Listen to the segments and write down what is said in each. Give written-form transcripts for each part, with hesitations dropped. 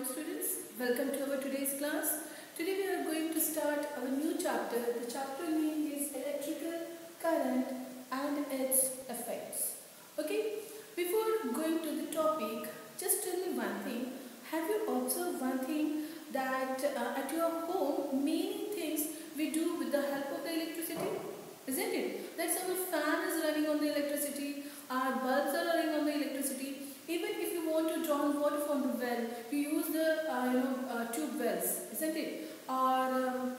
morning students, welcome to our today's class. Today we are going to start our new chapter. The chapter name is Electrical Current and its Effects. Okay, before going to the topic, just tell me one thing. Have you observed one thing that at your home many things we do with the help of the electricity? Isn't it? That's our fan is running on the electricity, our bulbs are running on the electricity. Even if you want to draw water from the well, you use the tube wells, isn't it? Or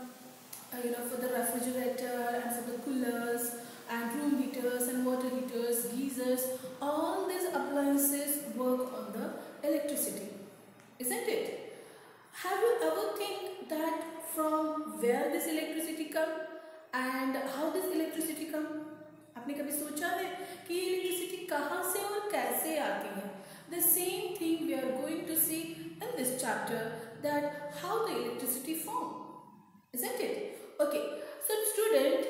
for the refrigerator and for the coolers and room heaters and water heaters, geysers, all these appliances work on the electricity, isn't it? Have you ever think that from where this electricity come and how this electricity come? आपने कभी सोचा है कि electricity कहाँ से और कैसे आती है? The same thing we are going to see in this chapter, that how the electricity form, isn't it? Okay, so student,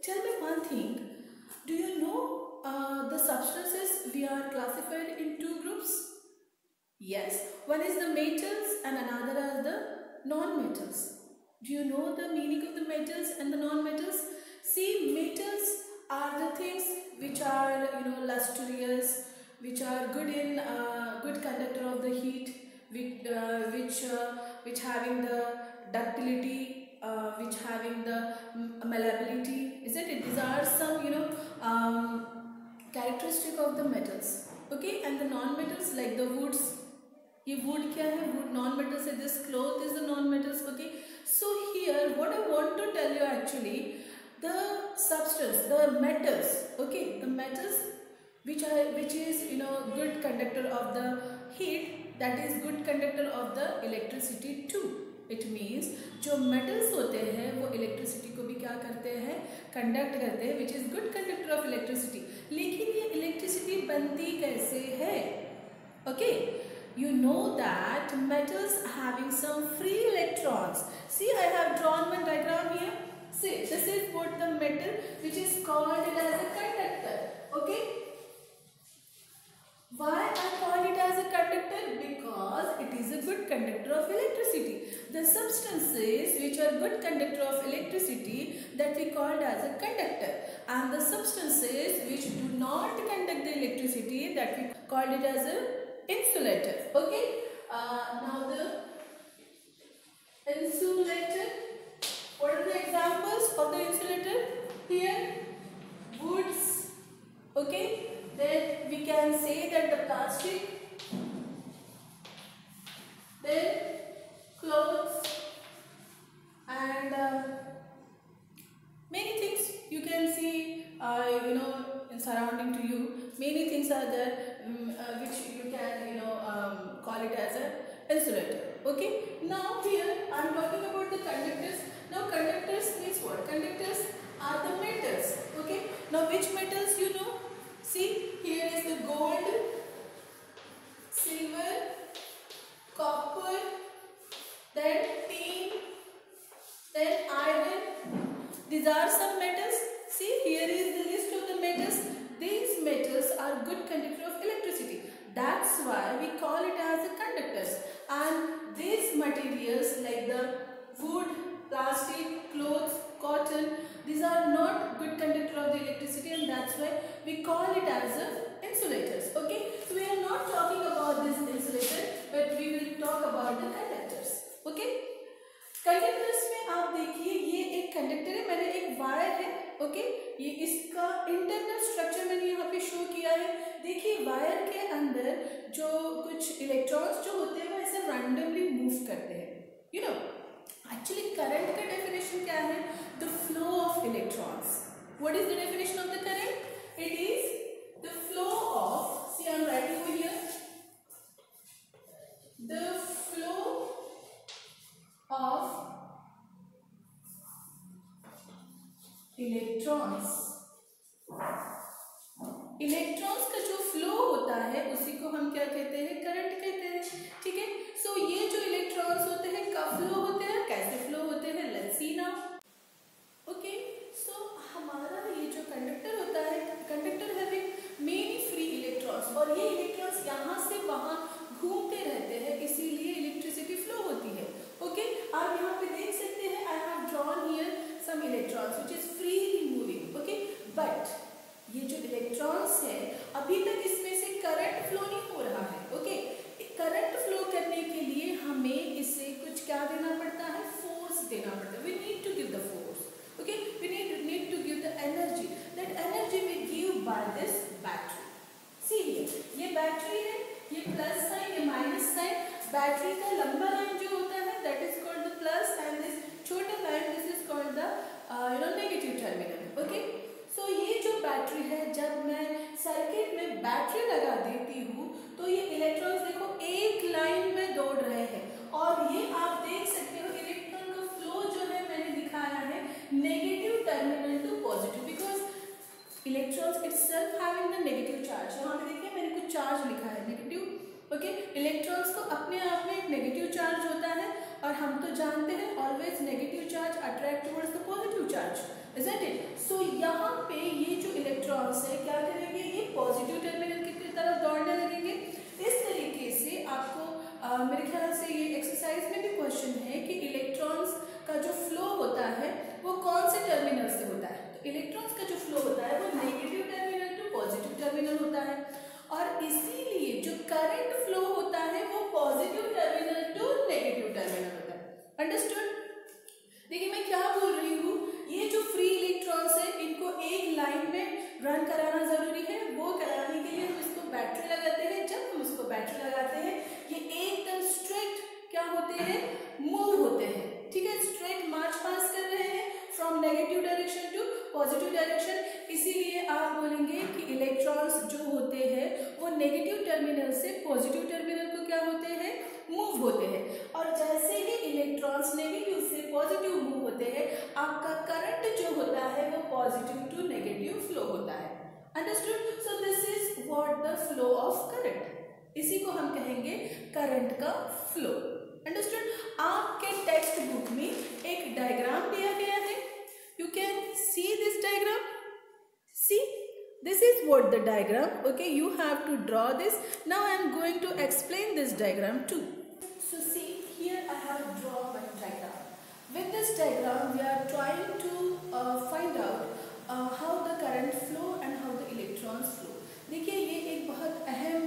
tell me one thing. Do you know the substances we are classified in two groups? Yes, one is the metals and another are the non-metals. Do you know the meaning of the metals and the non-metals? See, metals are the things which are lustrous, which are good in good conductor of the heat, which having the ductility, which having the malleability, isn't it? These are some characteristic of the metals. Okay, and the non-metals like the woods. ये wood क्या है? Wood non-metals है. This cloth is the non-metals. Okay, so here what I want to tell you actually, the substance, the metals. Okay, the metals which is good conductor of the heat, that is good conductor of the electricity too. It means जो metals होते हैं वो electricity को भी क्या करते हैं, conduct करते हैं, which is good conductor of electricity. लेकिन ये electricity बनती कैसे है? Okay, you know that metals having some free electrons. See, I have drawn one diagram here. See, this is what the metal which is called as a conductor. Okay, why I call it as a conductor? Because it is a good conductor of electricity. The substances which are good conductor of electricity, that we called as a conductor, and the substances which do not conduct the electricity, that we called it as a insulator. Okay, now the insulator. What are the examples of the insulator? Here, woods. Okay, then we can say that the plastic, then clothes, and many things you can see in surrounding to you. Many things are there which you can call it as an insulator. Okay, now here I am talking about the conductors. Now conductors means what? Conductors are the metals. Okay, now which metals you know? See, here is the gold, silver, copper, then tin, then iron. These are some metals. See, here is the list of the metals. These metals are good conductor of electricity. That's why we call it as the conductors. And these materials like the wood, plastic, clothes, cotton, these are not good conductor of the electricity, and that's why we call it as insulators. Okay, so we are not talking about this insulator, but we will talk about the conductors. Okay, conductors में आप देखिए ये एक conductor है, मैंने एक wire है. Okay, ये इसका इंटरनल स्ट्रक्चर मैंने यहाँ पे शो किया है. देखिए वायर के अंदर जो कुछ इलेक्ट्रॉन्स जो होते हैं वो ऐसे रैंडमली मूव करते हैं. एक्चुअली करंट का डेफिनेशन क्या है? The flow of electrons. What is the definition of the current? It is the flow of, see I am writing over here, the flow of electrons. Electrons का जो flow होता है उसी को हम क्या कहते हैं? करंट कहते हैं. ठीक है, सो ये जो इलेक्ट्रॉन्स होते हैं कब फ्लो होते हैं, कैसे फ्लो होते हैं, लेट्स सी नाउ. ओके, सो हमारा ये जो कंडक्टर होता है, conductor having many free electrons, और ये इलेक्ट्रॉन्स यहाँ से वहाँ घूमते रहते हैं, इसीलिए इलेक्ट्रिसिटी बैटरी का लंबा लाइन जो होता है that is called the plus and this छोटा line this is called the negative terminal. Okay, so ये जो बैटरी है, जब मैं सर्किट में बैटरी लगा देती हूँ तो ये इलेक्ट्रॉन्स देखो एक लाइन में दौड़ रहे हैं, और ये आप देख सकते हो इलेक्ट्रॉन का फ्लो जो है मैंने दिखाया है negative terminal to positive, because electrons itself having the negative charge. यहाँ पे देखिए मैंने कुछ चार्ज लिखा है नेगेटिव। ओके, इलेक्ट्रॉन्स को अपने आप में एक नेगेटिव चार्ज होता है, और हम तो जानते हैं always negative charge attract towards the positive charge, isn't it? So यहाँ पे ये जो इलेक्ट्रॉन्स है क्या करेंगे, ये पॉजिटिव टर्मिनल की तरफ दौड़ने लगेंगे। इस तरीके से आपको मेरे ख्याल से ये एक्सरसाइज में भी क्वेश्चन है कि इलेक्ट्रॉन्स का जो फ्लो होता है वो कौन से टर्मिनल से होता है। तो इलेक्ट्रॉन्स का जो फ्लो होता है वो negative terminal to positive terminal होता है, और इसीलिए जो करंट फ्लो होता है वो positive terminal to negative terminal होता है। अंडरस्टूड? देखिए मैं क्या बोल रही हूँ, ये जो फ्री इलेक्ट्रॉन्स है इनको एक लाइन में रन कराना जरूरी है। वो कराने के लिए हम इसको बैटरी लगाते हैं। जब हम उसको बैटरी लगाते हैं ये एकदम स्ट्रेट क्या होते हैं, मूव होते हैं, ठीक है, स्ट्रेट मार्च पास कर रहे हैं from negative direction to positive direction. इसीलिए आप बोलेंगे कि इलेक्ट्रॉन्स जो होते हैं वो नेगेटिव टर्मिनल से पॉजिटिव टर्मिनल को क्या होते हैं, मूव होते हैं। और जैसे ही इलेक्ट्रॉन्स नेगेटिव से पॉजिटिव मूव होते हैं आपका करंट जो होता है वो पॉजिटिव टू नेगेटिव फ्लो होता है। Understood? So this is what the flow of current, इसी को हम कहेंगे करंट का फ्लो। अंडरस्टूड? आपके टेक्स्ट बुक में एक डायग्राम दिया गया है, you can see this diagram. See, this is what the diagram. Okay, you have to draw this. Now I am going to explain this diagram too. So see, here I have drawn my diagram. With this diagram we are trying to find out how the current flow and how the electrons flow. देखिए ये एक बहुत अहम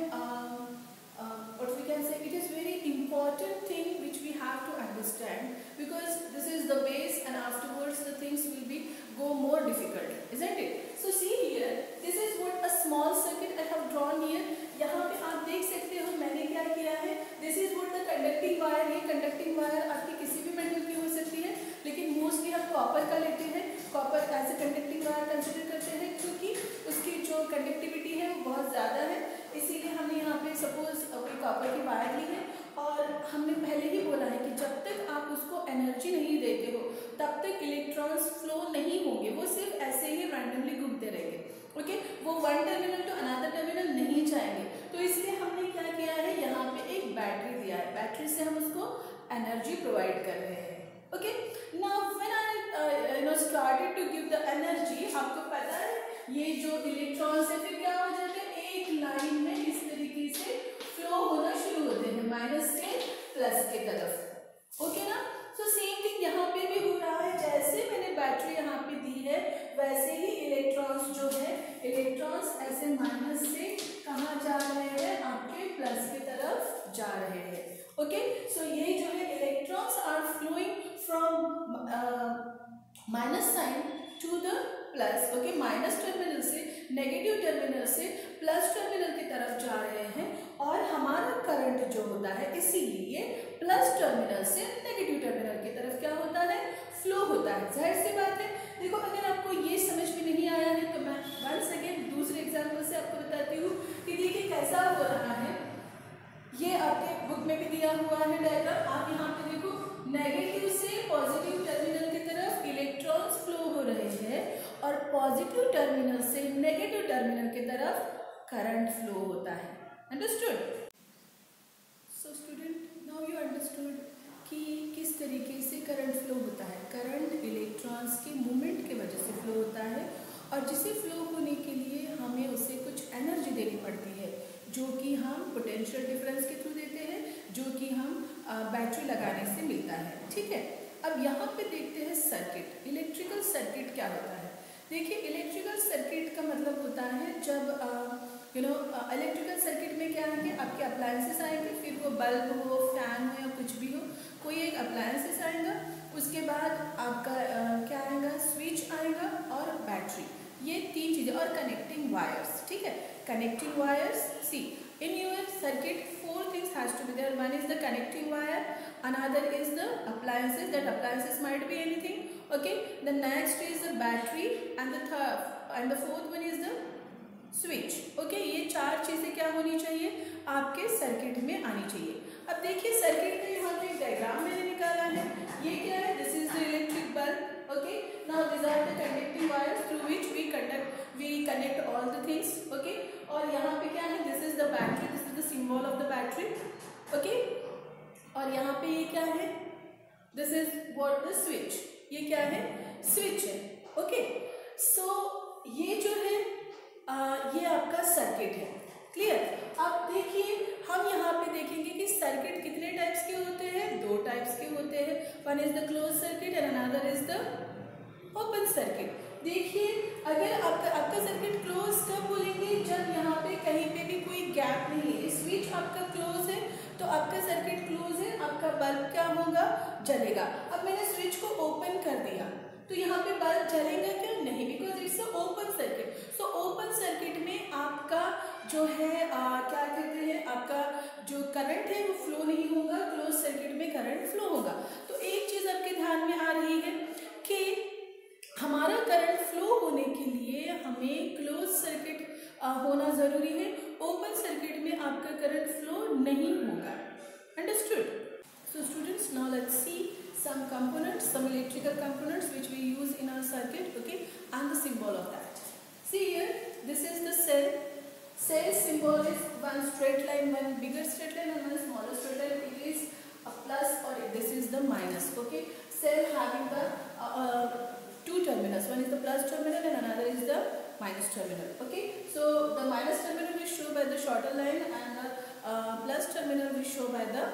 what we can say, it is very important thing which we have to understand, because this is the base and afterwards the things will be go more difficult, isn't it? So see here, this is what a small circuit I have drawn here. यहाँ पे आप देख सकते हो मैंने क्या किया है, this is what the conducting wire, ये conducting wire आपकी किसी भी मेटल की हो सकती है, लेकिन मोस्टली हम कॉपर का लेते हैं। Copper as a conducting wire consider करते हैं क्योंकि उसकी जो कंडक्टिविटी है वो बहुत ज़्यादा है, इसीलिए हमने यहाँ पे सपोज कोई कॉपर की वायर ली है, और हमने पहले ही बोला है कि जब तक आप उसको एनर्जी नहीं देते हो तब तक इलेक्ट्रॉन्स फ्लो नहीं होंगे, वो सिर्फ ऐसे ही रैंडमली घूमते रहेंगे। ओके, वो one terminal to another terminal नहीं जाएंगे। तो इसलिए हमने क्या किया है, यहाँ पे एक बैटरी दिया है, बैटरी से हम उसको एनर्जी प्रोवाइड कर रहे हैं। Okay, now when I started to give the energy, आपको पता है ये जो इलेक्ट्रॉन्स है फिर क्या हो जाते हैं, एक लाइन में इस तरीके से फ्लो होना शुरू होते हैं माइनस से प्लस के तरफ। ओके ना? सो सेम थिंग यहाँ पे भी हो रहा है, जैसे मैंने बैटरी यहाँ पे दी है वैसे ही इलेक्ट्रॉन्स जो है, इलेक्ट्रॉन्स ऐसे माइनस से कहाँ जा रहे हैं, आपके प्लस की तरफ जा रहे हैं। ओके, सो ये जो है electrons are flowing from minus sign to the plus. Okay, minus terminal से नेगेटिव टर्मिनल से प्लस टर्मिनल की तरफ जा रहे हैं, और हमारा करंट जो होता है इसीलिए प्लस टर्मिनल से नेगेटिव टर्मिनल की तरफ क्या होता है, फ्लो होता है। जाहिर सी बात है। देखो अगर आपको ये समझ में नहीं आया है तो मैं वंस अगेन दूसरे एग्जाम्पल से आपको बताती हूँ कि देखिए कैसा हो रहा है। ये आपके बुक में भी दिया हुआ है डायग्राम, आप यहाँ पे देखो नेगेटिव से पॉजिटिव टर्मिनल की तरफ इलेक्ट्रॉन्स फ्लो हो रहे हैं, और पॉजिटिव टर्मिनल से नेगेटिव टर्मिनल की तरफ करंट फ्लो होता है। Understood? So student, now you understood कि किस तरीके से करंट फ्लो होता है। करंट इलेक्ट्रॉन्स के मूवमेंट की वजह से फ्लो होता है, और जिसे फ्लो होने के लिए हमें उसे कुछ एनर्जी देनी पड़ती है, जो कि हम पोटेंशियल डिफरेंस के थ्रू देते हैं, जो कि हम बैटरी लगाने से मिलता है। ठीक है, अब यहाँ पे देखते हैं सर्किट। इलेक्ट्रिकल सर्किट क्या होता है? देखिए इलेक्ट्रिकल सर्किट का मतलब होता है जब इलेक्ट्रिकल सर्किट में क्या आएंगे, आपके अप्लायंसेस आएंगे, फिर वो बल्ब हो, फैन हो या कुछ भी हो, कोई एक अप्लायंसेस आएगा, उसके बाद आपका क्या आएगा, स्विच आएगा और बैटरी, ये तीन चीज़ें, और कनेक्टिंग वायर्स। ठीक है, connecting wires. See In your circuit, 4 things has to be there. One is the connecting wire, another is the appliances. That appliances might be anything. Okay. The next is the battery, and the fourth one is the switch. Okay, ये 4 चीजें क्या होनी चाहिए आपके circuit में आनी चाहिए. अब देखिए सर्किट का यहाँ पे एक डायग्राम मैंने निकाला है. ये क्या है? This is the electric bulb. Okay, now this are the conducting wires through which we connect all the things. Okay, और यहाँ पे क्या है? This is the battery. This is the symbol of the battery. Okay, और यहाँ पे ये क्या है? This is what the switch. ये क्या है? स्विच है. ओके, सो ये जो है ये आपका सर्किट है. क्लियर? अब देखिए हम यहाँ पे देखेंगे कि सर्किट कितने टाइप्स के होते हैं. 2 टाइप्स के होते हैं. One is the close circuit and another is the open circuit. देखिए अगर आपका सर्किट क्लोज कब बोलेंगे? जब यहाँ पे कहीं पे भी कोई गैप नहीं है. स्विच आपका क्लोज है तो आपका सर्किट क्लोज है, आपका बल्ब क्या होगा? जलेगा. अब मैंने स्विच को ओपन कर दिया तो यहाँ पे बल्ब जलेगा क्या? नहीं, because it's a open circuit. So open circuit में आपका जो है क्या कहते हैं, आपका जो करंट है वो फ्लो नहीं होगा. क्लोज सर्किट में करंट फ्लो होगा. तो एक चीज आपके ध्यान में आ रही है कि हमारा करंट फ्लो होने के लिए हमें क्लोज सर्किट होना जरूरी है. ओपन सर्किट में आपका करंट फ्लो नहीं होगा. Understood? So students, now let's see some components, some electrical components which we use in our circuit. Okay, and the symbol of that. See here, this is the cell. Cell symbol is one straight line, one bigger straight line and one smaller straight line. It is a plus or this is the minus. Okay, cell having the 2 terminals. One is the plus terminal and another is the minus terminal. Okay, so the minus terminal we show by the shorter line and the plus terminal we show by the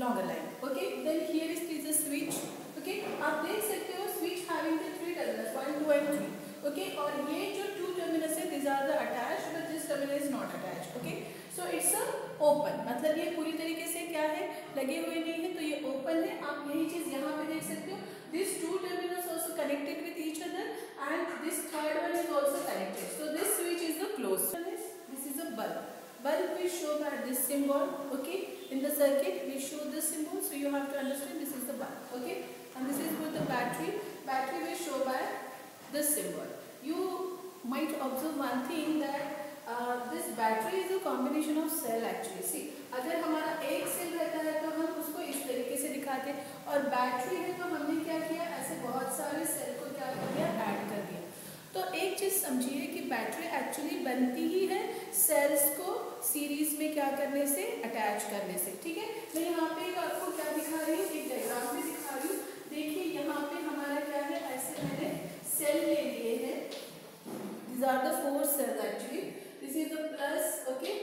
longer line. Okay, then here is the switch. Okay, आप देख सकते हो switch having the 3 terminals 1, 2 and 3. Okay, और ये जो 2 terminals है these are the attached but this terminal is not attached. Okay, so it's a open, मतलब ये पूरी तरीके से क्या है? लगे हुए नहीं है तो ये open है. आप यही चीज यहाँ पे देख सकते हो. These 2 terminals also connected with each other and this third one is also connected. So this switch is the closed. This is a bulb. Bulb we show by this symbol. Okay, in the circuit we show this symbol, so you have to understand this is the bulb. Okay, and this is for the battery. Battery we show by this symbol. You might observe one thing that this battery is a combination of cell actually. See, अगर हमारा एक cell रहता है तो हम उसको इस तरीके से दिखाते हैं, और बैटरी है तो हमने क्या किया? ऐसे बहुत सारे सेल को क्या कर दिया? ऐड कर दिया. तो एक चीज समझिए कि बैटरी एक्चुअली बनती ही है सेल्स को सीरीज में क्या करने से? अटैच करने से. ठीक है, मैं यहाँ पे आपको क्या दिखा रही हूँ? एक डायग्राम में दिखा रही हूँ. देखिए यहाँ पे हमारा क्या है? ऐसे मैंने सेल ले लिए हैं. These are the 4 cells actually. This is the plus. Okay,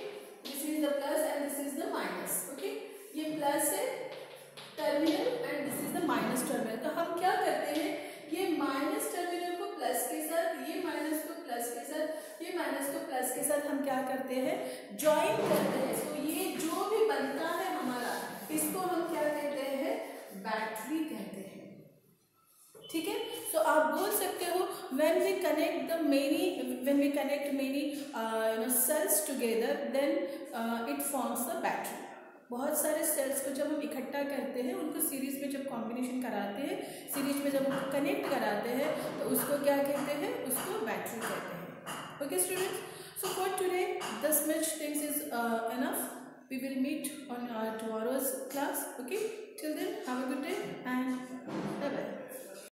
this is the plus and this is the minus. Okay, ये प्लस है terminal and this is the minus terminal. तो हम क्या करते हैं? ये माइनस टर्मिनल को प्लस के साथ, ये माइनस को प्लस के साथ, ये माइनस को प्लस के साथ हम क्या करते हैं? ज्वाइन करते हैं. तो ये जो भी बनता है हमारा, इसको हम क्या कहते हैं? बैटरी कहते हैं. ठीक है, सो आप बोल सकते हो when we connect many cells together, then it forms the battery. बहुत सारे सेल्स को जब हम इकट्ठा करते हैं, उनको सीरीज में जब कॉम्बिनेशन कराते हैं, सीरीज में जब उनको कनेक्ट कराते हैं तो उसको क्या कहते हैं? उसको बैटरी कहते हैं. Okay students, so for today this much things is enough. We will meet on tomorrow's class. Okay, till then have a good day and bye bye.